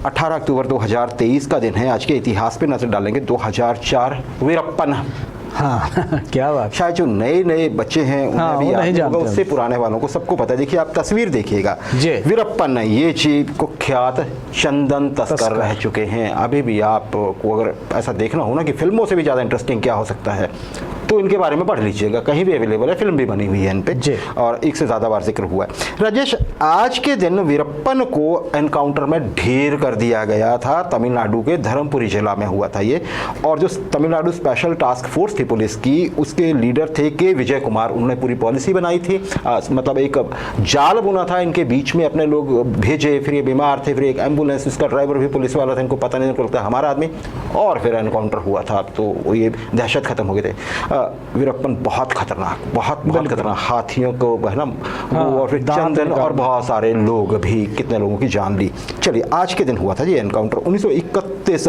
18 अक्टूबर 2023 का दिन है। आज के इतिहास पे नजर डालेंगे। 2004 वीरप्पन। हाँ क्या बात। शायद जो नए नए बच्चे हैं उन्हें भी याद होगा, उससे पुराने वालों को सबको पता है। देखिए आप तस्वीर देखिएगा, वीरप्पन ये जी कुख्यात चंदन तस्कर रह चुके हैं। अभी भी आपको अगर ऐसा देखना हो ना कि फिल्मों से भी ज़्यादा इंटरेस्टिंग क्या हो सकता है, तो इनके बारे में पढ़ लीजिएगा, कहीं भी अवेलेबल है, फिल्म भी बनी हुई है इन पे और एक से ज़्यादा बार जिक्र हुआ है। राजेश, आज के दिन वीरप्पन को एनकाउंटर में ढेर कर दिया गया था। तमिलनाडु के धर्मपुरी जिला में हुआ था ये, और जो तमिलनाडु स्पेशल टास्क फोर्स थी पुलिस की, उसके लीडर थे के विजय कुमार। उन्होंने पूरी पॉलिसी बनाई थी, मतलब एक जाल बुना था इनके बीच में, अपने लोग भेजे, फिर ये बीमार थे, फिर एक एम्बुलेंस, उसका ड्राइवर भी पुलिस वाला था, इनको पता नहीं लगता हमारा आदमी, और फिर एनकाउंटर हुआ था। तो ये दहशत खत्म हो गए थे। वीरप्पन बहुत खतरनाक, बहुत खतरनाक, हाथियों को है ना वो, और फिर चंदन और बहुत सारे लोग भी, कितने लोगों की जान ली। चलिए आज के दिन हुआ था ये encounter 1931।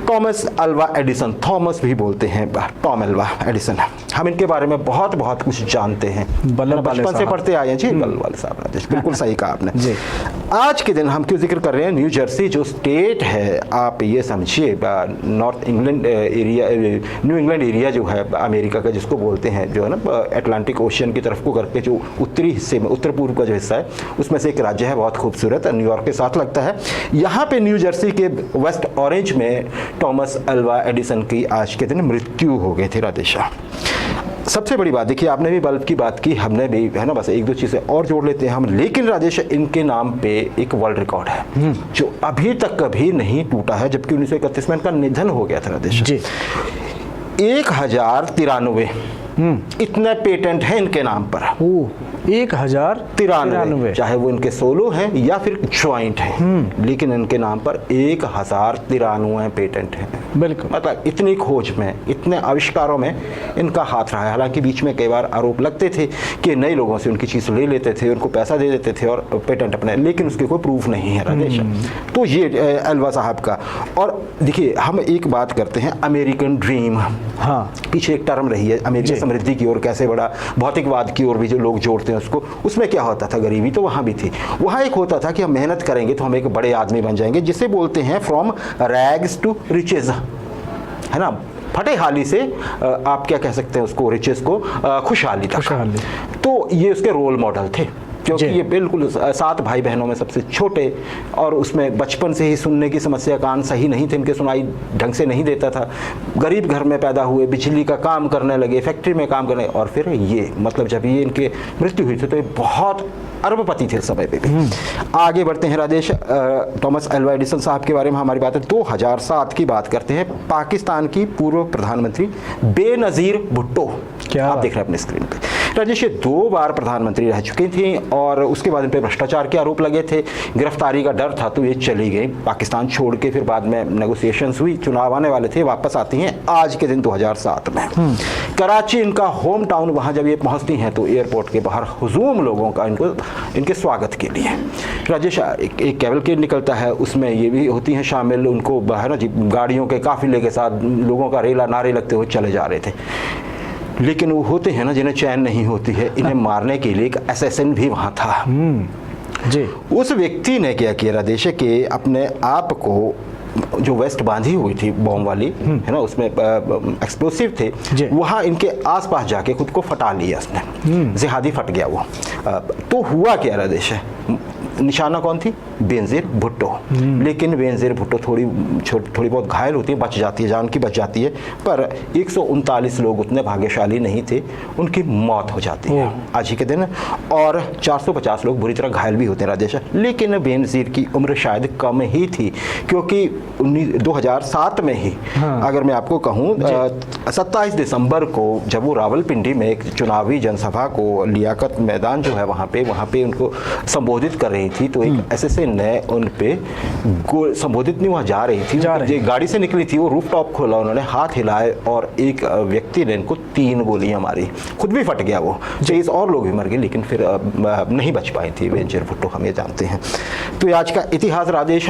Thomas Alva Edison, Thomas भी बोलते हैं, टॉम अल्वा एडिसन, हम इनके बारे में बहुत कुछ जानते हैं, बचपन से पढ़ते आए हैं जी। बल्लभ वाले साहब, राजेश बिल्कुल सही कहा आपने जी। आज के दिन हम क्यों जिक्र कर रहे हैं, न्यू जर्सी जो स्टेट है, आप ये समझिए north England area, new England area जो है अमेरिका का, जिसको बोलते हैं जो है ना अटलांटिक ओशियन की तरफ को करके, जो उत्तरी हिस्से में, उत्तर पूर्व का जो हिस्सा है, उसमें से एक राज्य है, बहुत खूबसूरत, न्यूयॉर्क के साथ लगता है। यहाँ पे न्यू जर्सी के वेस्ट ऑरेंज में थॉमस अल्वा एडिसन की आज के दिन मृत्यु हो गई थी। राधेशा, सबसे बड़ी बात देखिए, आपने भी बल्ब की बात की, हमने भी, है ना, बस एक दो चीज़ें और जोड़ लेते हैं हम। लेकिन राजेश, इनके नाम पे एक वर्ल्ड रिकॉर्ड है जो अभी तक कभी नहीं टूटा है, जबकि 1931 में इनका निधन हो गया था। राजेश जी, 1093 इतने पेटेंट हैं इनके नाम पर। 1093, चाहे वो इनके सोलो हैं या फिर ज्वाइंट हैं, लेकिन इनके नाम पर 1093 पेटेंट हैं। बिल्कुल, मतलब इतनी खोज में, इतने आविष्कारों में इनका हाथ रहा है। हालांकि बीच में कई बार आरोप लगते थे कि नए लोगों से उनकी चीज़ ले लेते थे, उनको पैसा दे देते थे और पेटेंट अपने, लेकिन उसके कोई प्रूफ नहीं है। राजेश, तो ये अल्वा साहब का। और देखिए हम एक बात करते हैं, अमेरिकन ड्रीम, हाँ पीछे एक टर्म रही है, अमेरिका समृद्धि की ओर कैसे बढ़ा, भौतिकवाद की ओर भी जो लोग जोड़ते हैं उसको, उसमें क्या होता था, गरीबी तो वहाँ भी थी। वहाँ एक होता था कि हम मेहनत करेंगे तो हम एक बड़े आदमी बन जाएंगे, जिसे बोलते हैं फ्रॉम रैग्स टू रिचेज, है ना, फटे हाली से आप क्या कह सकते हैं उसको, रिचेस को खुशहाली तक। तो ये उसके रोल मॉडल थे, क्योंकि ये बिल्कुल 7 भाई बहनों में सबसे छोटे, और उसमें बचपन से ही सुनने की समस्या, कान सही नहीं थे इनके, सुनाई ढंग से नहीं देता था, गरीब घर में पैदा हुए, बिजली का काम करने लगे, फैक्ट्री में काम करने, और फिर ये, मतलब जब ये इनके मृत्यु हुई थी तो ये बहुत अरबपति थे समय पे भी। आगे बढ़ते हैं राजेश, थॉमस अल्वा एडिसन साहब के बारे में हमारी बात है। 2007 की बात करते हैं, पाकिस्तान की पूर्व प्रधानमंत्री बेनज़ीर भुट्टो, क्या आप देख रहे हैं अपने स्क्रीन पे। राजेश, ये 2 बार प्रधानमंत्री रह चुकी थी और उसके बाद इन पे भ्रष्टाचार के आरोप लगे थे, गिरफ्तारी का डर था, तो ये चली गई पाकिस्तान छोड़ के। फिर बाद में नेगोशिएशंस हुई, चुनाव आने वाले थे, वापस आती हैं आज के दिन 2007 में। कराची इनका होम टाउन, वहाँ जब ये पहुँचती हैं तो एयरपोर्ट के बाहर हुजूम लोगों का इनके स्वागत के लिए। राजेश, एक कैवलकेड निकलता है, उसमें ये भी होती हैं शामिल, उनको है ना जी, गाड़ियों के काफिले के साथ लोगों का रेला नारे लगते हुए चले जा रहे थे। लेकिन वो होते हैं ना जिन्हें चैन नहीं होती है, इन्हें मारने के लिए एक असैसिन भी वहाँ था जी। उस व्यक्ति ने क्या किया राजेश, के अपने आप को, जो वेस्ट बांधी हुई थी बॉम्ब वाली, है ना, उसमें एक्सप्लोसिव थे, वहाँ इनके आसपास जाके खुद को फटा लिया उसने, जिहादी फट गया वो। तो हुआ क्या राजेश, निशाना कौन थी, बेनज़ीर भुट्टो। लेकिन बेनज़ीर भुट्टो थोड़ी बहुत घायल होती है, बच जाती है, जान की बच जाती है, पर 139 लोग उतने भाग्यशाली नहीं थे, उनकी मौत हो जाती है आज ही के दिन, और 450 लोग बुरी तरह घायल भी होते हैं राजेश। लेकिन बेनज़ीर की उम्र शायद कम ही थी, क्योंकि 2007 में ही, अगर मैं आपको कहूँ 27 दिसंबर को जब वो रावलपिंडी में एक चुनावी जनसभा को, लियाकत मैदान जो है वहाँ पे उनको संबोधित कर रही थी, तो एक एसएसए ने उन पे संबोधित नहीं, वहाँ जा रही थी, गाड़ी से निकली थी, वो रूफ टॉप खोला, उन्होंने हाथ हिलाए और एक व्यक्ति ने इनको 3 गोलियां मारी, खुद भी फट गया वो, 23 और लोग भी मर गए, लेकिन फिर नहीं बच पाई थी बेनज़ीर भुट्टो, हम ये जानते हैं। तो आज का इतिहास राजेश